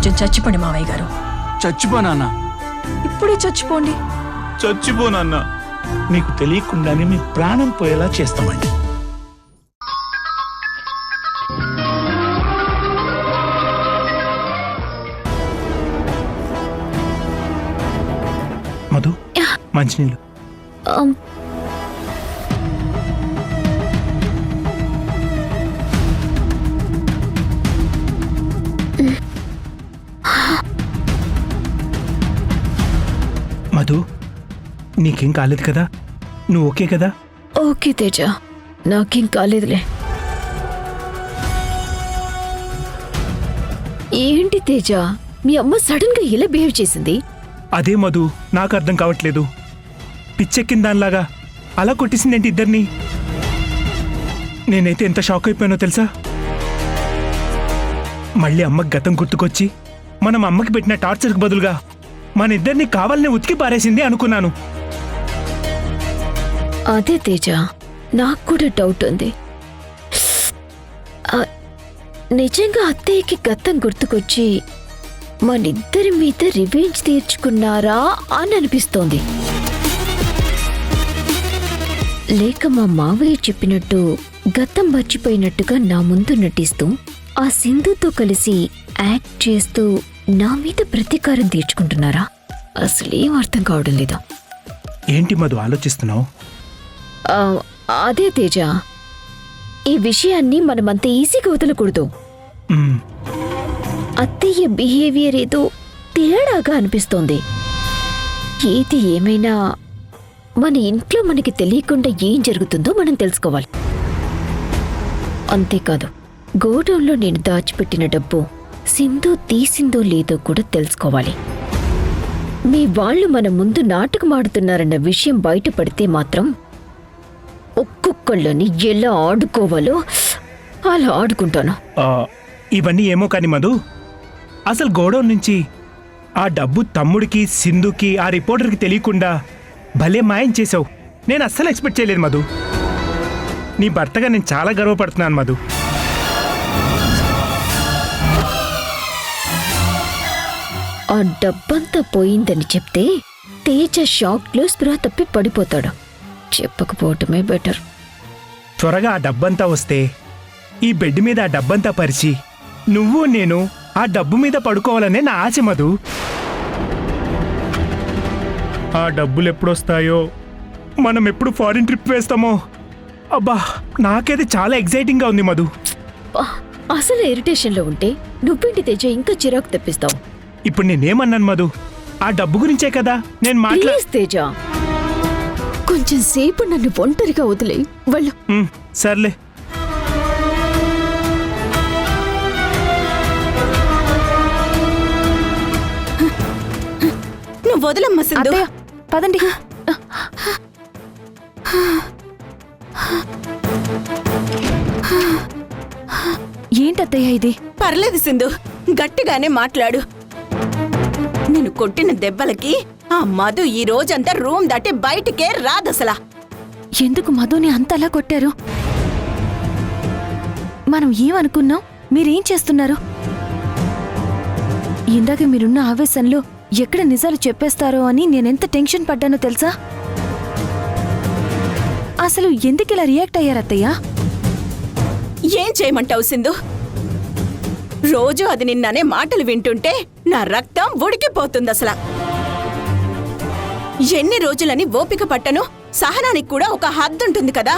కొంచెం చచ్చిపోండి మావయ్య గారు. చచ్చిపోనా? ఇప్పుడే చచ్చిపోండి. చచ్చిపోనన్నా. మీకు తెలియకుండానే మీ ప్రాణం పోయేలా చేస్తామండి. మధు, మంచినీళ్ళు. మధు, నీకేం కాలేదు కదా? నువ్వు ఓకే కదా? ఓకే తేజ, నాకేం కాలేదులే. ఏంటి తేజ, మీ అమ్మ సడన్ గా ఇలా బిహేవ్ చేసింది? అదే మధు, నాకు అర్థం కావట్లేదు. పిచ్చెక్కిన దానిలాగా అలా కొట్టేసిందేంటి ఇద్దరిని? నేనైతే ఎంత షాక్ అయిపోయానో తెలుసా? మళ్ళీ అమ్మకి గతం గుర్తుకొచ్చి మనం అమ్మకి పెట్టిన టార్చర్కి బదులుగా మన ఇద్దరిని కావాలనే ఉతికి పారేసింది అనుకున్నాను. అదే తేజ, నాకు కూడా డౌట్ ఉంది. నిజంగా అత్తయ్యకి గతం గుర్తుకొచ్చి మనిద్దరి మీద రివెంజ్ తీర్చుకున్నారా అని అనిపిస్తోంది. లేక మా మావయ్య చెప్పినట్టు గతం మర్చిపోయినట్టుగా నా ముందు నటిస్తూ ఆ సింధుతో కలిసి యాక్ట్ చేస్తూ నా మీద ప్రతీకారం తీర్చుకుంటున్నారా? అసలేం అర్థం కావడం లేదు. ఏంటి మధు ఆలోచిస్తున్నావు? అదే తేజ, ఈ విషయాన్ని మనమంత ఈజీగా వదలకూడదు. అత్తయ్య బిహేవియర్ ఏదో తేడాగా అనిపిస్తోంది. ఏది ఏమైనా మన ఇంట్లో మనకి తెలియకుండా ఏం జరుగుతుందో మనం తెలుసుకోవాలి. అంతేకాదు, గోడౌన్లో నేను దాచిపెట్టిన డబ్బు సింధు తీసిందో లేదో కూడా తెలుసుకోవాలి. మీ వాళ్ళు మన ముందు నాటకమాడుతున్నారన్న విషయం బయటపడితే మాత్రం ఒక్కొక్కళ్ళని ఎలా ఆడుకోవాలో అలా ఆడుకుంటాను. ఇవన్నీ ఏమో కాని మధు, అసలు గోడౌన్ నుంచి ఆ డబ్బు తమ్ముడికి, సింధుకి, ఆ రిపోర్టర్కి తెలియకుండా భలే మాయం చేసావు. నేను అస్సలు ఎక్స్పెక్ట్ చేయలేదు మధు. నీ భర్తగా నేను చాలా గర్వపడుతున్నాను మధు. ఆ డబ్బంతా పోయిందని చెప్తే తేజ షాక్లో స్పృహ తప్పి పడిపోతాడు. చెప్పకపోవటమే బెటర్. త్వరగా ఆ డబ్బంతా వస్తే ఈ బెడ్ మీద ఆ డబ్బంతా పరిచి నువ్వు నేను ఆ డబ్బు మీద పడుకోవాలనే నా ఆశ మధు. ఆ డబ్బులు ఎప్పుడొస్తాయో, మనం ఎప్పుడు ఫారిన్ ట్రిప్ వేస్తామో, అబ్బా నాకైతే చాలా ఎక్సైటింగ్గా ఉంది మధు. అసలు ఇరిటేషన్లో ఉంటే నువ్వేంటి తేజ ఇంకా చిరాకు తెప్పిస్తావు? ఇప్పుడు నేనేమన్నాను మధు? ఆ డబ్బు గురించే కదా నేను ప్లీజ్ తేజ, కొంచెం సేపు నన్ను ఒంటరిగా వదిలే వెళ్ళు. సర్లే. నువ్వు వదలమ్మ సింధు. పదండి. ఏంటత్తయ్య ఇది? పర్లేదు సింధు, గట్టిగానే మాట్లాడు. నేను కొట్టిన దెబ్బలకి ఆ మధు ఈ రోజంతా రూమ్ దాటి బయటికే రాదసలా. ఎందుకు మధుని అంతలా కొట్టారు? మనం ఏమనుకున్నాం? మీరేం చేస్తున్నారు? ఇందాక మీరున్న ఆవేశంలో ఎక్కడ నిజాలు చెప్పేస్తారో అని నేనెంత టెన్షన్ పడ్డానో తెలుసా? అసలు ఎందుకిలా రియాక్ట్ అయ్యారత్తయ్యా? ఏం చేయమంటావు సింధు? రోజు అది నిన్ననే మాటలు వింటుంటే నా రక్తం ఉడికిపోతుంది అసలా. ఎన్ని రోజులని ఓపిక పట్టను? సహనానికి కూడా ఒక హద్దుంటుంది కదా.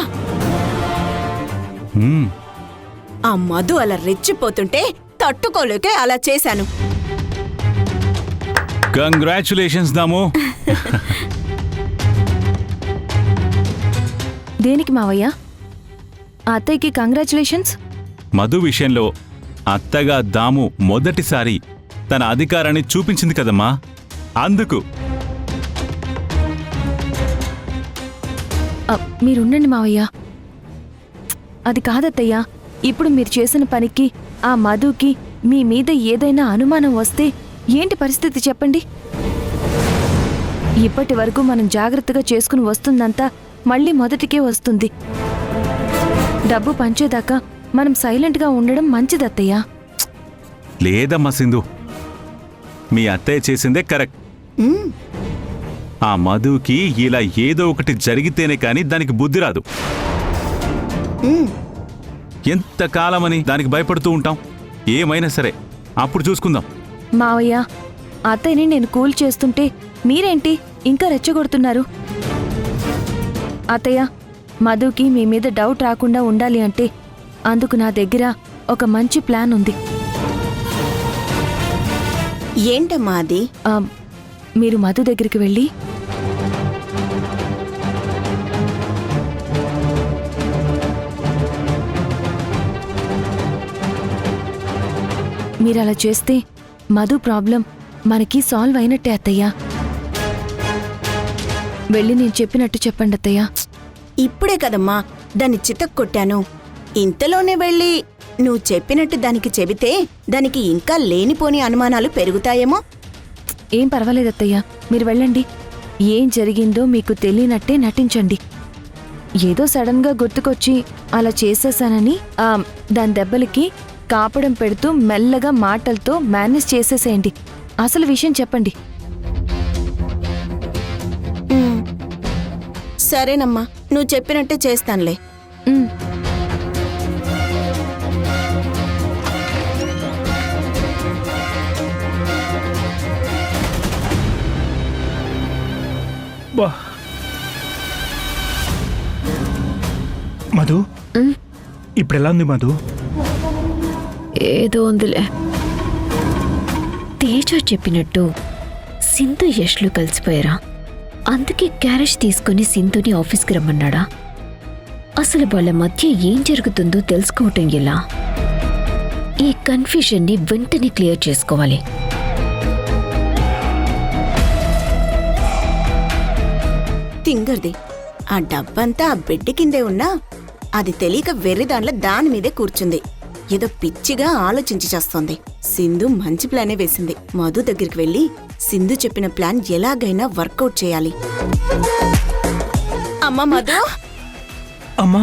ఆ మధు అలా రెచ్చిపోతుంటే తట్టుకోలేకే అలా చేశాను. కంగ్రాచులేషన్స్ దాము. దేనికి మావయ్య? అత్తయ్యకి కంగ్రాచులేషన్స్? మధు విషయంలో అత్తగా దాము మొదటిసారి తన అధికారాన్ని చూపించింది కదమ్మా, అందుకు. మీరుండండి మావయ్య. అది కాదత్తయ్యా, ఇప్పుడు మీరు చేసిన పనికి ఆ మధుకి మీ మీద ఏదైనా అనుమానం వస్తే ఏంటి పరిస్థితి చెప్పండి? ఇప్పటి వరకు మనం జాగ్రత్తగా చేసుకుని వస్తుందంతా మళ్ళీ మొదటికే వస్తుంది. డబ్బు పంచేదాకా మనం సైలెంట్గా ఉండడం మంచిదత్తయ్యా. లేదమ్మా సింధు, మీ అత్తయ్య చేసిందే కరెక్ట్. ఉమ్, ఆ మధుకి ఇలా ఏదో ఒకటి జరిగితేనే కానీ దానికి బుద్ధి రాదు. ఉమ్. ఎంత కాలమని దానికి భయపడుతూ ఉంటాం? ఏమైనా సరే అప్పుడు చూసుకుందాం. మావయ్య, అత్తయ్యని నేను కూల్ చేస్తుంటే మీరేంటి ఇంకా రెచ్చగొడుతున్నారు? అత్తయ్య, మధుకి మీ మీద డౌట్ రాకుండా ఉండాలి అంటే అందుకు నా దగ్గర ఒక మంచి ప్లాన్ ఉంది. ఏంటమ్మా అది? ఆ, మీరు మధు దగ్గరికి వెళ్ళి మీరలా చేస్తే మధు ప్రాబ్లం మనకి సాల్వ్ అయినట్టే అత్తయ్య. వెళ్ళి నేను చెప్పినట్టు చెప్పండి అత్తయ్య. ఇప్పుడే కదమ్మా దాన్ని చితక్కొట్టాను. ఇంతలోనే వెళ్ళి నువ్వు చెప్పినట్టు దానికి చెబితే దానికి ఇంకా లేనిపోని అనుమానాలు పెరుగుతాయేమో. ఏం పర్వాలేదు అత్తయ్య, మీరు వెళ్ళండి. ఏం జరిగిందో మీకు తెలియనట్టే నటించండి. ఏదో సడన్గా గుర్తుకొచ్చి అలా చేసేసానని దాని దెబ్బలకి కాపడం పెడుతూ మెల్లగా మాటలతో మేనేజ్ చేసేసేయండి. అసలు విషయం చెప్పండి. ఉమ్. సరేనమ్మా, నువ్వు చెప్పినట్టే చేస్తానులే. ఉమ్. బా. మధు, ఉమ్, ఇప్పుడెలా ఉంది మధు? ఏదో ఉందిలే. తేజ చెప్పినట్టు సింధు యష్లు కలిసిపోయారా? అందుకే క్యారేజ్ తీసుకుని సింధుని ఆఫీస్కి రమ్మన్నాడా? అసలు వాళ్ళ మధ్య ఏం జరుగుతుందో తెలుసుకోవటం ఎలా? ఈ కన్ఫ్యూజన్ని వెంటనే క్లియర్ చేసుకోవాలి. తింగర్ది, ఆ డబ్బంతా ఆ బెడ్ కిందే ఉన్నా అది తెలియక వెర్రిదాన్ల దాని మీదే కూర్చుంది. ఏదో పిచ్చిగా ఆలోచించి చేస్తోంది. సింధు మంచి ప్లానే వేసింది. మధు దగ్గరికి వెళ్ళి సింధు చెప్పిన ప్లాన్ ఎలాగైనా వర్కౌట్ చేయాలి. అమ్మా మధు, అమ్మా,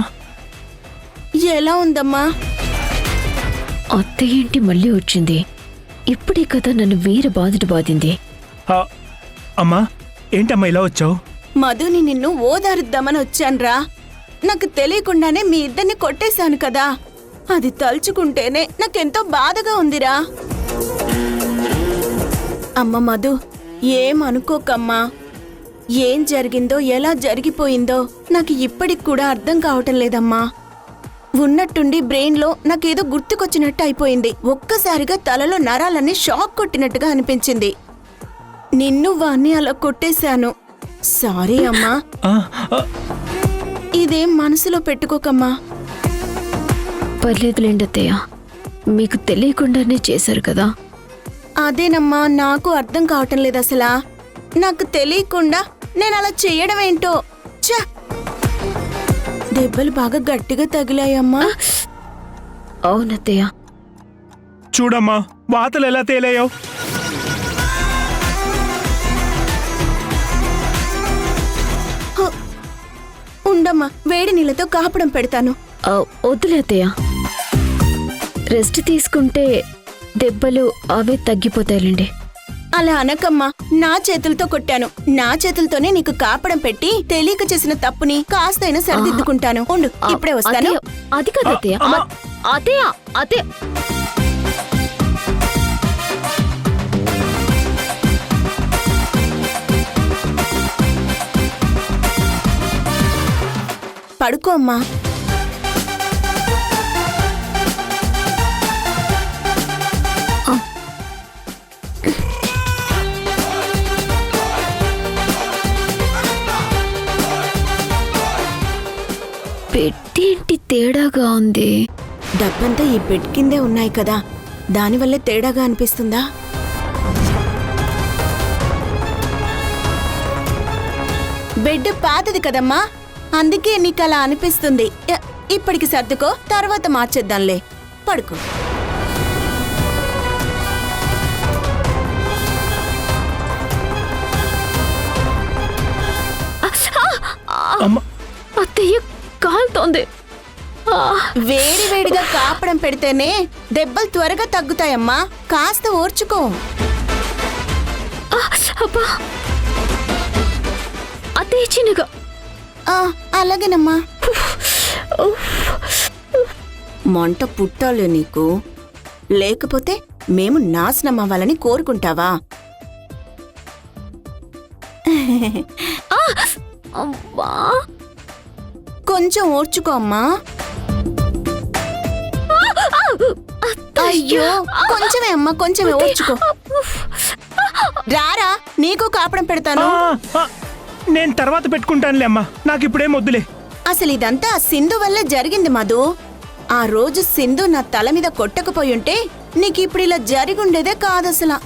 ఎలా ఉందమ్మా? అత్త ఏంటి మళ్ళీ వచ్చింది? ఇప్పుడే కదా నన్ను వీర బాధుడు బాధింది. ఆ, అమ్మా, ఏంటమ్మా ఇలా వచ్చావు? మధుని నిన్ను ఓదారుద్దామని వచ్చాన్రా. నాకు తెలియకుండానే మీ ఇద్దరిని కొట్టేశాను కదా. అది తలుచుకుంటేనే నాకెంతో బాధగా ఉందిరా. అమ్మ మధు, ఏమనుకోకమ్మా. ఏం జరిగిందో ఎలా జరిగిపోయిందో నాకు ఇప్పటికి కూడా అర్థం కావటం లేదమ్మా. ఉన్నట్టుండి బ్రెయిన్లో నాకేదో గుర్తుకొచ్చినట్టు అయిపోయింది. ఒక్కసారిగా తలలో నరాలన్నీ షాక్ కొట్టినట్టుగా అనిపించింది. నిన్ను వాణ్ణి అలా కొట్టేశాను. సారీ అమ్మా. ఆ, ఆ, ఇదేం మనసులో పెట్టుకోకమ్మా. పర్లేదులేండి అత్తయ్య, మీకు తెలియకుండానే చేశారు కదా. అదేనమ్మా నాకు అర్థం కావటం లేదు అసలా. నాకు తెలియకుండా నేను అలా చెయ్యడం ఏంటో. ఛ! దెబ్బలు బాగా గట్టిగా తగిలాయమ్మా. అవునత్తయ్య. చూడమ్మా, వాతలు ఎలా తేలాయో. హ! ఉండమ్మా, వేడి నీళ్ళతో కాపడం పెడతాను. వద్దులే అత్తయ్య, రెస్ట్ తీసుకుంటే దెబ్బలు అవే తగ్గిపోతాయిలేండి. అలా అనకమ్మా. నా చేతులతో కొట్టాను. నా చేతులతోనే నీకు కాపడం పెట్టి తెలియక చేసిన తప్పుని కాస్తైనా సరిదిద్దుకుంటాను. ఉండు, ఇప్పుడే వస్తాను. అత్తయ్య, అది కాదు అత్తయ్య. అత్తయ్య, అత్తయ్య. పడుకో అమ్మా. పెట్టేంటి తేడాగా ఉంది? డబ్బంతా ఈ బెడ్ కిందే ఉన్నాయి కదా, దానివల్లే తేడాగా అనిపిస్తుందా? బెడ్ పాతది కదమ్మా, అందుకే నీకు అలా అనిపిస్తుంది. ఇప్పటికి సర్దుకో, తర్వాత మార్చేద్దాంలే. పడుకో. అత్తయ్య కాలుతోంది. వేడి వేడిగా కాపడం పెడితేనే దెబ్బలు త్వరగా తగ్గుతాయమ్మా. కాస్త ఓర్చుకో. అబ్బా అత్తయ్య చిన్నగా. అలాగేనమ్మా. మంట పుట్టాలి నీకు, లేకపోతే మేము నాశనం అవ్వాలని కోరుకుంటావా? అబ్బా కొంచెం ఓర్చుకో అమ్మా. అయ్యో కొంచెమే అమ్మా, కొంచెమే ఓర్చుకో. రారా, నీకు కాపడం పెడతాను. ఆ, నేను తర్వాత పెట్టుకుంటానులే అమ్మా, నాకు ఇప్పుడేం వద్దులే. అసలు ఇదంతా సింధు వల్లే జరిగింది మధు. ఆ రోజు సింధు నా తల మీద కొట్టకపోయుంటే నీకు ఇప్పుడు ఇలా జరిగుండేదే కాదసలా.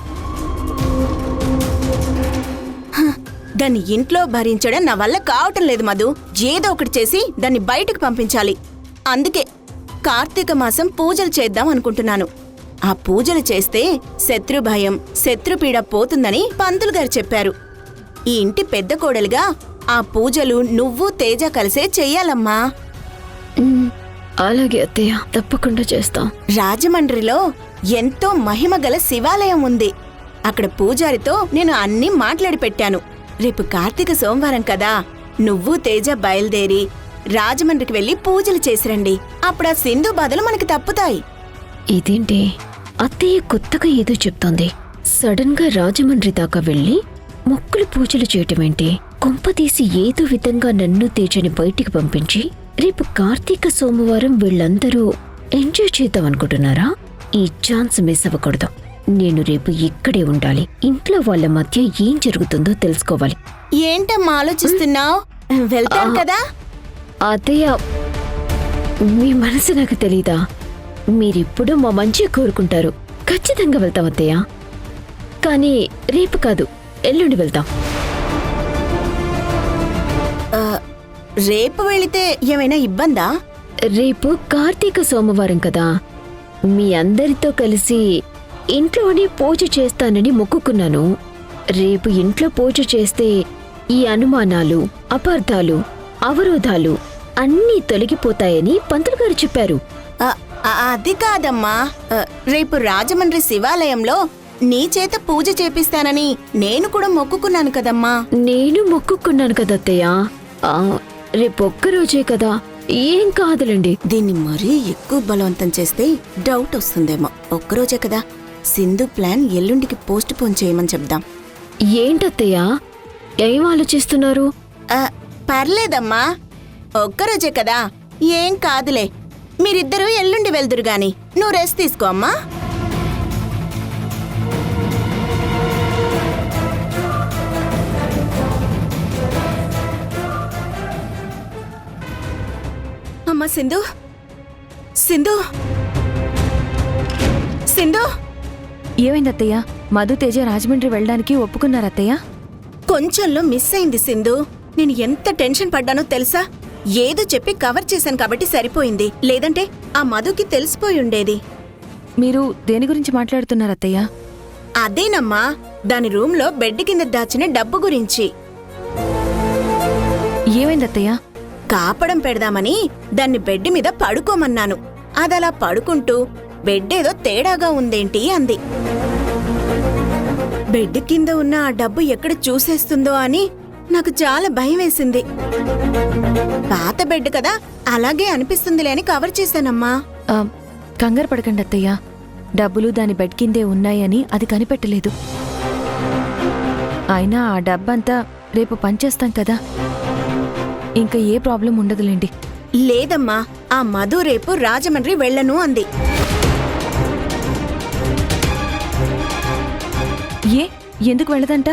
దాన్ని ఇంట్లో భరించడం నా వల్ల కావటం లేదు మధు. ఏదో ఒకటి చేసి దాన్ని బయటకు పంపించాలి. అందుకే కార్తీక మాసం పూజలు చేద్దాం అనుకుంటున్నాను. ఆ పూజలు చేస్తే శత్రు భయం, శత్రుపీడ పోతుందని పంతులు గారు చెప్పారు. ఈ ఇంటి పెద్ద కోడలుగా ఆ పూజలు నువ్వు తేజ కలిసే చెయ్యాలమ్మా. అలాగే అత్తయ్య, తప్పకుండా చేస్తాం. రాజమండ్రిలో ఎంతో మహిమగల శివాలయం ఉంది. అక్కడ పూజారితో నేను అన్నీ మాట్లాడి పెట్టాను. రేపు కార్తీక సోమవారం కదా, నువ్వు తేజ బయలుదేరి రాజమండ్రికి వెళ్లి పూజలు చేసిరండి. అప్పుడా సింధు బాధలు మనకి తప్పుతాయి. ఇదేంటి అత్తయ్య కొత్తగా ఏదో చెప్తోంది. సడన్ గా రాజమండ్రి దాకా వెళ్ళి మొక్కులు పూజలు చేయటమేంటి? కొంపతీసి ఏదో విధంగా నన్ను తేజని బయటికి పంపించి రేపు కార్తీక సోమవారం వీళ్ళందరూ ఎంజాయ్ చేద్దాం అనుకుంటున్నారా? ఈ ఛాన్స్ మిస్ అవ్వకూడదు. నేను రేపు ఇక్కడే ఉండాలి. ఇంట్లో వాళ్ళ మధ్య ఏం జరుగుతుందో తెలుసుకోవాలి. ఏంటమ్మా ఆలోచిస్తున్నావు? వెళ్తాను కదా. అత్తయ్య, మీ మనసు నాకు తెలీదా? మీరిప్పుడు మా మంచి కోరుకుంటారు. ఖచ్చితంగా వెళ్తాం అత్తయ్య. కానీ రేపు కాదు, ఎల్లుండి వెళ్తాం. రేపు వెళితే ఏమైనా ఇబ్బందా? రేపు కార్తీక సోమవారం కదా, మీ అందరితో కలిసి ఇంట్లోనే పూజ చేస్తానని మొక్కుకున్నాను. రేపు ఇంట్లో పూజ చేస్తే ఈ అనుమానాలు, అపార్థాలు, అవరోధాలు అన్నీ తొలగిపోతాయని పంతులు గారు చెప్పారు. అది కాదమ్మా, రేపు రాజమండ్రి శివాలయంలో నీ చేత పూజ చేపిస్తానని నేను కూడా మొక్కుకున్నాను కదమ్మా. నేను మొక్కుకున్నాను కదత్తయ్య. రేపొక్కరోజే కదా, ఏం కాదులండి. దీన్ని మరీ ఎక్కువ బలవంతం చేస్తే డౌట్ వస్తుందేమో. ఒక్కరోజే కదా, సింధు ప్లాన్ ఎల్లుండికి పోస్ట్ పోన్ చేయమని చెప్దాం. ఏంటత్తయ్య, ఏం ఆలోచిస్తున్నారు? పర్లేదమ్మా, ఒక్కరోజే కదా, ఏం కాదులే. మీరిద్దరూ ఎల్లుండి వెళ్దురు గాని, నువ్వు రెస్ట్ తీసుకో అమ్మా. అమ్మా సింధు, సింధు, సింధు. ఏమైంది అత్తయ్య? మధు తేజ రాజమండ్రి వెళ్ళడానికి ఒప్పుకున్నారత్తయ్య? కొంచెంలో మిస్ అయింది సింధు. నేను ఎంత టెన్షన్ పడ్డానో తెలుసా? ఏదో చెప్పి కవర్ చేశాను కాబట్టి సరిపోయింది. లేదంటే ఆ మధుకి తెలిసిపోయి ఉండేది. మీరు దేని గురించి మాట్లాడుతున్నారత్తయ్య? అదేనమ్మా, దాని రూంలో బెడ్ కింద దాచిన డబ్బు గురించి. ఏమైందత్తయ్య? కాపడం పెడదామని దాన్ని బెడ్ మీద పడుకోమన్నాను. అదలా పడుకుంటూ బెడ్ ఏదో తేడాగా ఉందేంటి అంది. బెడ్ కింద ఉన్న ఆ డబ్బు ఎక్కడ చూసేస్తుందో అని నాకు చాలా భయం వేసింది. పాత బెడ్ కదా, అలాగే అనిపిస్తుందిలే అని కవర్ చేశానమ్మా. కంగారు పడకండి అత్తయ్య, డబ్బులు దాని బెడ్ కిందే ఉన్నాయని అది కనిపెట్టలేదు. అయినా ఆ డబ్బంతా రేపు పనిచేస్తాం కదా, ఇంకా ఏ ప్రాబ్లం ఉండదులేండి. లేదమ్మా, ఆ మధు రేపు రాజమండ్రి వెళ్ళను అంది. ఎందుకు వెళ్ళదంట?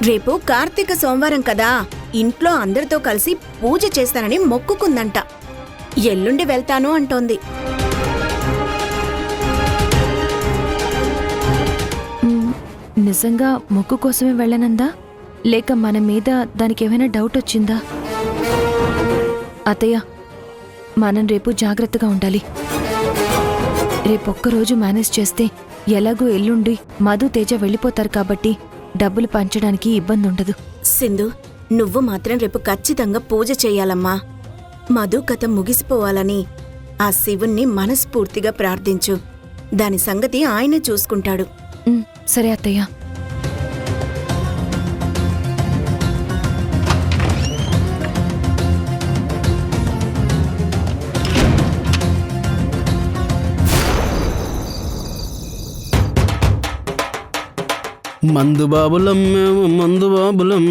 రేపు కార్తీక సోమవారం కదా, ఇంట్లో అందరితో కలిసి పూజ చేస్తానని మొక్కుకుందంట. ఎల్లుండి వెళ్తాను అంటోంది. నిజంగా మొక్కు కోసమే వెళ్ళనందా, లేక మన మీద దానికేమైనా డౌట్ వచ్చిందా? అత్తయ్య, మనం రేపు జాగ్రత్తగా ఉండాలి. రేపొక్కరోజు మేనేజ్ చేస్తే ఎలాగూ ఎల్లుండి మధు తేజ వెళ్ళిపోతారు కాబట్టి డబ్బులు పంచడానికి ఇబ్బంది ఉండదు. సింధు, నువ్వు మాత్రం రేపు ఖచ్చితంగా పూజ చెయ్యాలమ్మా. మధు కథ ముగిసిపోవాలని ఆ శివుణ్ణి మనస్ఫూర్తిగా ప్రార్థించు. దాని సంగతి ఆయనే చూసుకుంటాడు. సరే అత్తయ్య. మందు బాబులం మేము మందు బాబులం,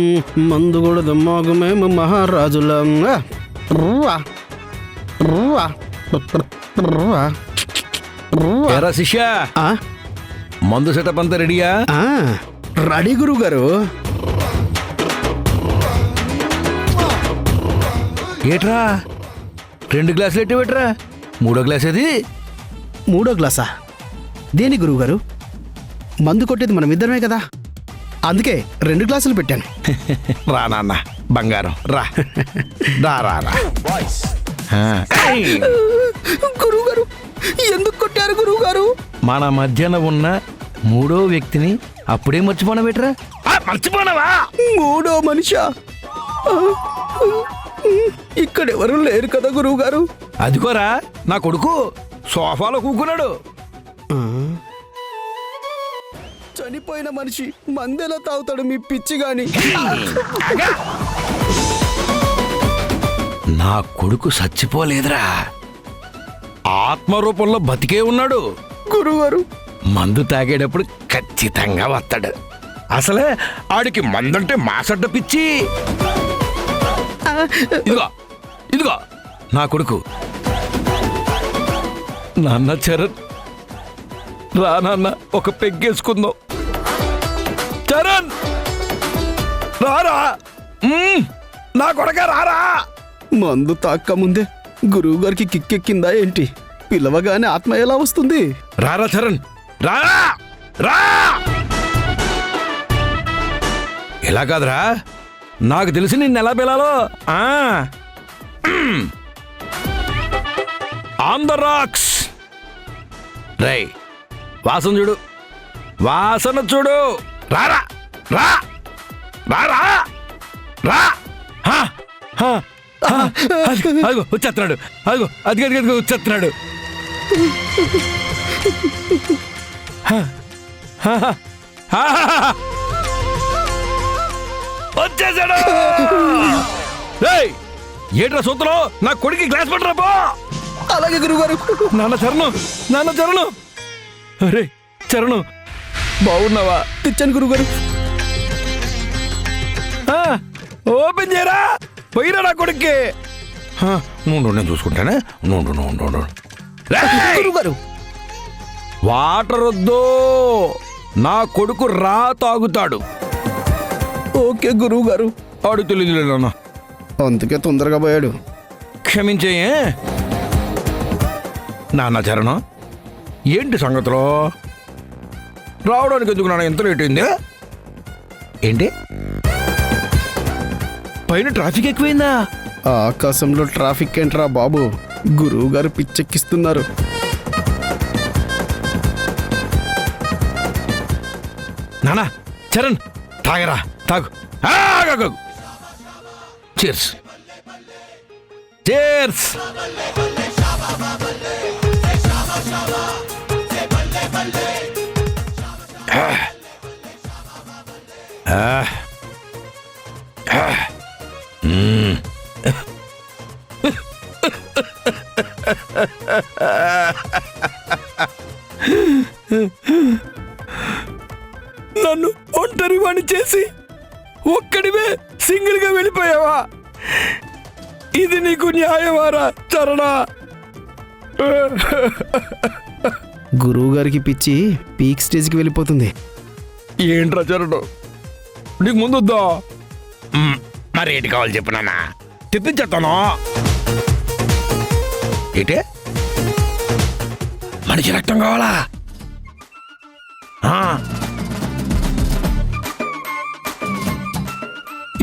మందు కూడా మాకు మేము మహారాజులం. రువా, రువా, రువా, రువా. ఎరా శిష్య, ఆ, మందు సెటప్ అంతా రెడీయా? ఆ, రెడీ గురువు గారు. ఏట్రా 2 గ్లాసులు ఎట్టి పెట్టరా? 3వ గ్లాస్ ఏది? 3వ గ్లాసా? దేని గురువు గారు? మందు కొట్టేది మనం ఇద్దరమే కదా, అందుకే 2 గ్లాసులు పెట్టాను. రా నాన్న బంగారం, రా రా రా రా. గురువు గారు ఎందుకు కొట్టారు గురువు గారు? మన మధ్యన ఉన్న 3వ వ్యక్తిని అప్పుడే మర్చిపోనా పెట్టరా? మర్చిపోనావా? 3వ మనిషా? ఇక్కడెవరు లేరు కదా గురువు గారు. అదిగోరా నా కొడుకు సోఫాలో కూకున్నాడు. చనిపోయిన మనిషి మందెలా తాగుతాడు మీ పిచ్చి గాని? నా కొడుకు చచ్చిపోలేదురా, ఆత్మరూపంలో బతికే ఉన్నాడు. గురువు గారు మందు తాగేటప్పుడు ఖచ్చితంగా వస్తాడు. అసలే ఆడికి మందంటే మాసడ్డ పిచ్చి. ఇదిగో ఇదిగో నా కొడుకు. నాన్న చరణ్, రా నాన్న ఒక పెగ్గేసుకుందాం. చరణ్ రారా, నా కొడక రారా. మందు తాక్క ముందే గురువు గారికి కిక్కెక్కిందా ఏంటి? పిలవగానే ఆత్మ ఎలా వస్తుంది? రారా చరణ్, రారా రా. ఎలా కాదురా, నాకు తెలిసి నిన్ను ఎలా పిలాలో. On the rocks. రై వాసన చూడు, వాసన చూడు. రారా రా రారా రా. అదిగో వచ్చేస్తున్నాడు, అదిగో అది అదిగో వచ్చేస్తున్నాడు. వచ్చేసాడు. ఏట్రా సూత్రం, నా కొడుకు గ్లాస్ పట్టరా పో. అలాగే గురువు గారు. నాన్న చరణు, నాన్న చరణు. అరే చరణు బాగున్నావా? తెచ్చాను గురువు గారు. ఓపెన్ చేయరా, పోయిరా నా కొడుక్కి. నుండు నేను చూసుకుంటానే. నుండు గురువు గారు వాటర్ వద్దు, నా కొడుకు రా తాగుతాడు. ఓకే గురువు గారు. ఆడు తెలియదులే నాన్న, అందుకే తొందరగా పోయాడు. క్షమించేయే. నాన్న చరణం ఏంటి సంగతిలో? రావడానికి ఎందుకు నాన్న ఎంత లేట్ అయింది? ఏంటి పైన ట్రాఫిక్ ఎక్కువైందా? ఆకాశంలో ట్రాఫిక్ ఏంట్రా బాబు, గురువు గారు పిచ్చెక్కిస్తున్నారు. నానా చరణ్ తాగరా, తాగు. Cheers cheers. నన్ను ఒంటరి వాణ్ణి చేసి ఒక్కడివే సింగిల్ గా వెళ్ళిపోయావా? ఇది నీకు న్యాయమారా చరణా? గురువు గారికి పిచ్చి పీక్ స్టేజ్కి వెళ్ళిపోతుంది. ఏంట్రా చరణం, నీకు ముందు వద్దా? మరి ఏంటి కావాలి చెప్పు నాన్న, తెప్పించేస్తాను. ఏంటే మనిషి రక్తం కావాలా?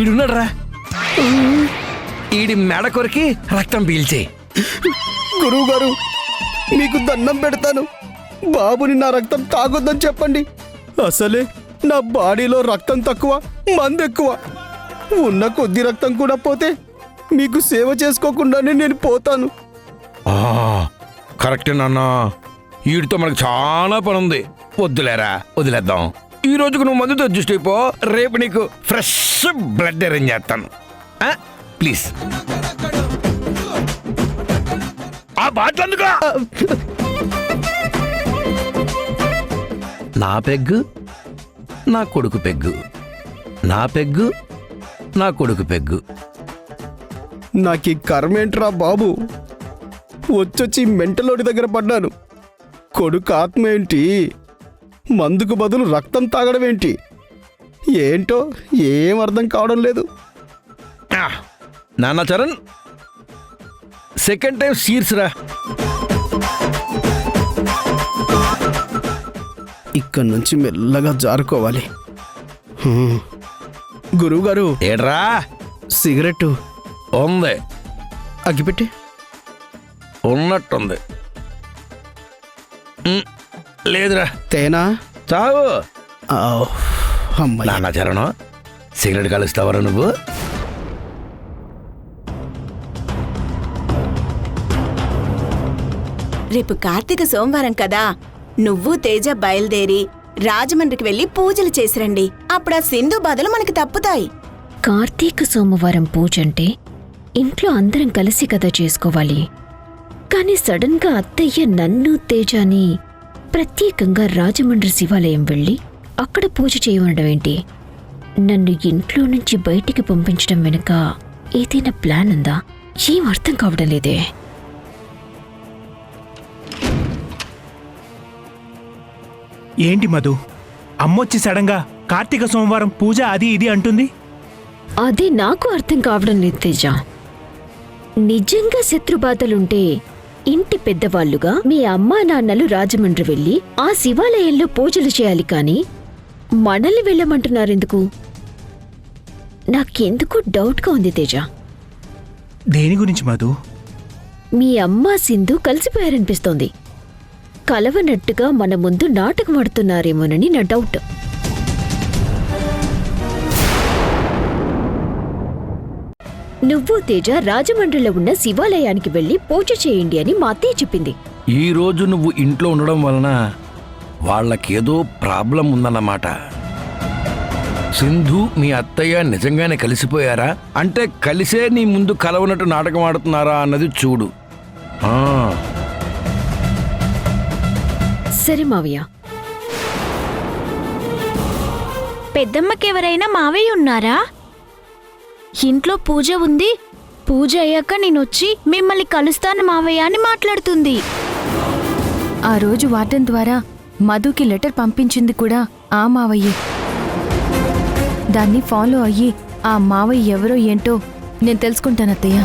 ఈడున్నాడ్రా, ఈడి మెడ కొరికి రక్తం పీల్చే. గురువు గారు మీకు దండం పెడతాను, బాబుని నా రక్తం తాగొద్దని చెప్పండి. అసలే నా బాడీలో రక్తం తక్కువ, మందు ఎక్కువ. ఉన్న కొద్ది రక్తం కూడా పోతే మీకు సేవ చేసుకోకుండానే నేను పోతాను. కరెక్టే నాన్న, వీడితో మనకు చాలా పని ఉంది. వద్దులేరా, వదిలేద్దాం. ఈ రోజుకు నువ్వు మందుతో అడ్జస్ట్ అయిపో, రేపు నీకు ఫ్రెష్ బ్లడ్ అరేంజ్ చేస్తాను. ప్లీజ్ ఆ బాటిల్ అందుకో. నా పెగ్గు నా కొడుకు పెగ్గు, నా పెగ్గు నా కొడుకు పెగ్గు. నాకు ఈ కర్మేంట్రా బాబు, వచ్చొచ్చి మెంటలోడి దగ్గర పడ్డాను. కొడుకు ఆత్మ ఏంటి, మందుకు బదులు రక్తం తాగడం ఏంటి, ఏంటో ఏం అర్థం కావడం లేదు. నాన్న చరణ్, సెకండ్ టైం సీర్స్ రా. ఇక్కడి నుంచి మెల్లగా జారుకోవాలి. గురువుగారు, ఏడ్రా సిగరెట్టు ఉంది, అగ్గిపెట్టి. ఉన్నట్టుంది. లేదురా, తేనా? చావు. అమ్మాయి నాన్న చరణం, సిగరెట్ కలుస్తావరా నువ్వు? రేపు కార్తీక సోమవారం కదా, నువ్వు తేజ బయలుదేరి రాజమండ్రికి వెళ్లి పూజలు చేసిరండి. అప్పుడు ఆ సింధు బాధలు మనకి తప్పుతాయి. కార్తీక సోమవారం పూజంటే ఇంట్లో అందరం కలిసి కదా చేసుకోవాలి. కాని సడన్ గా అత్తయ్య నన్ను తేజాని ప్రత్యేకంగా రాజమండ్రి శివాలయం వెళ్ళి అక్కడ పూజ చేయమనడం ఏంటి? నన్ను ఇంట్లో నుంచి బయటికి పంపించడం వెనుక ఏదైనా ప్లాన్ ఉందా? ఏం అర్థం కావడం లేదే. ఏంటి మధు, అమ్మొచ్చి సడన్గా కార్తీక సోమవారం పూజ అది ఇది అంటుంది? అది నాకు అర్థం కావడం లేదు తేజ. నిజంగా శత్రుబాధలుంటే ఇంటి పెద్దవాళ్లుగా మీ అమ్మా నాన్నలు రాజమండ్రి వెళ్ళి ఆ శివాలయంలో పూజలు చేయాలి కాని మనల్ని వెళ్ళమంటున్నారెందుకు? నాకెందుకు డౌట్గా ఉంది తేజ. దేని గురించి మధు? మీ అమ్మా సింధు కలిసిపోయారనిపిస్తోంది. కలవనట్టుగా మన ముందు నాటకం ఆడుతున్నారేమోనని నా డౌట్. నువ్వు తేజ రాజమండ్రిలో ఉన్న శివాలయానికి వెళ్లి పూజ చేయండి అని మా అత్తయ్య చెప్పింది. ఈ రోజు నువ్వు ఇంట్లో ఉండడం వలన వాళ్ళకేదో ప్రాబ్లం ఉందన్నమాట. సింధు మీ అత్తయ్య నిజంగానే కలిసిపోయారా? అంటే కలిసే నీ ముందు కలవనట్టు నాటకం ఆడుతున్నారా అన్నది చూడు. సరే మావయ్య. పెద్దమ్మకెవరైనా మావయ్య ఉన్నారా? ఇంట్లో పూజ ఉంది, పూజ అయ్యాక నేనొచ్చి మిమ్మల్ని కలుస్తాను మావయ్య అని మాట్లాడుతుంది. ఆ రోజు వార్డెన్ ద్వారా మధుకి లెటర్ పంపించింది కూడా ఆ మావయ్యే. దాన్ని ఫాలో అయ్యి ఆ మావయ్య ఎవరో ఏంటో నేను తెలుసుకుంటాను అత్తయ్య.